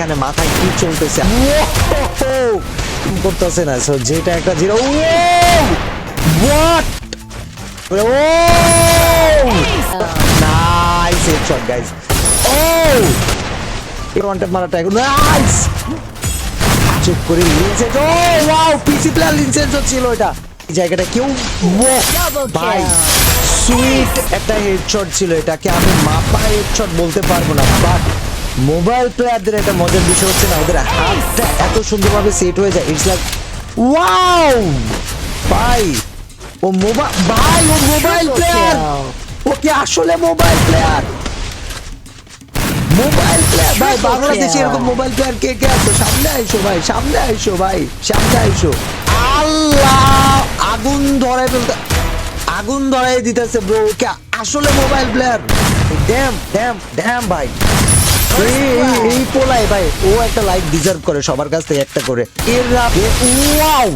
এখানে মাথায় কি চলতেছে করতেছে না, সো যেটা একটা zero what nice headshot guys one tap মারা ট্রাই নাইস চেক করে লিনসেন্স ও ওয়াও পিসি প্লেয়ার লিনসেন্স ছিল এটা এই জায়গাটা কেউ ভাই সুইট একটা হেডশট ছিল এটাকে আমি মাপা হেডশট বলতে পারবো না বাট মোবাইল প্লেয়ারদের একটা মজার বিষয় হচ্ছে না ওদের হাতটা এত সুন্দরভাবে সেট হয়ে যায় ইটস লাইক ওয়াও ভাই ও মোবাইল প্লেয়ার ও কি আসলে মোবাইল প্লেয়ার ভাই বাংলাদেশে এরকম মোবাইল প্লেয়ার কে কে আছে সামনে আইসো ভাই সামনে আইসো আল্লাহ আগুন ধরাই দিতেছে ব্রো কে আসলে মোবাইল প্লেয়ার ড্যাম ভাই এই পোলাই ভাই ও একটা লাইক ডিজার্ভ করে সবার কাছ থেকে একটা করে এর ওয়াও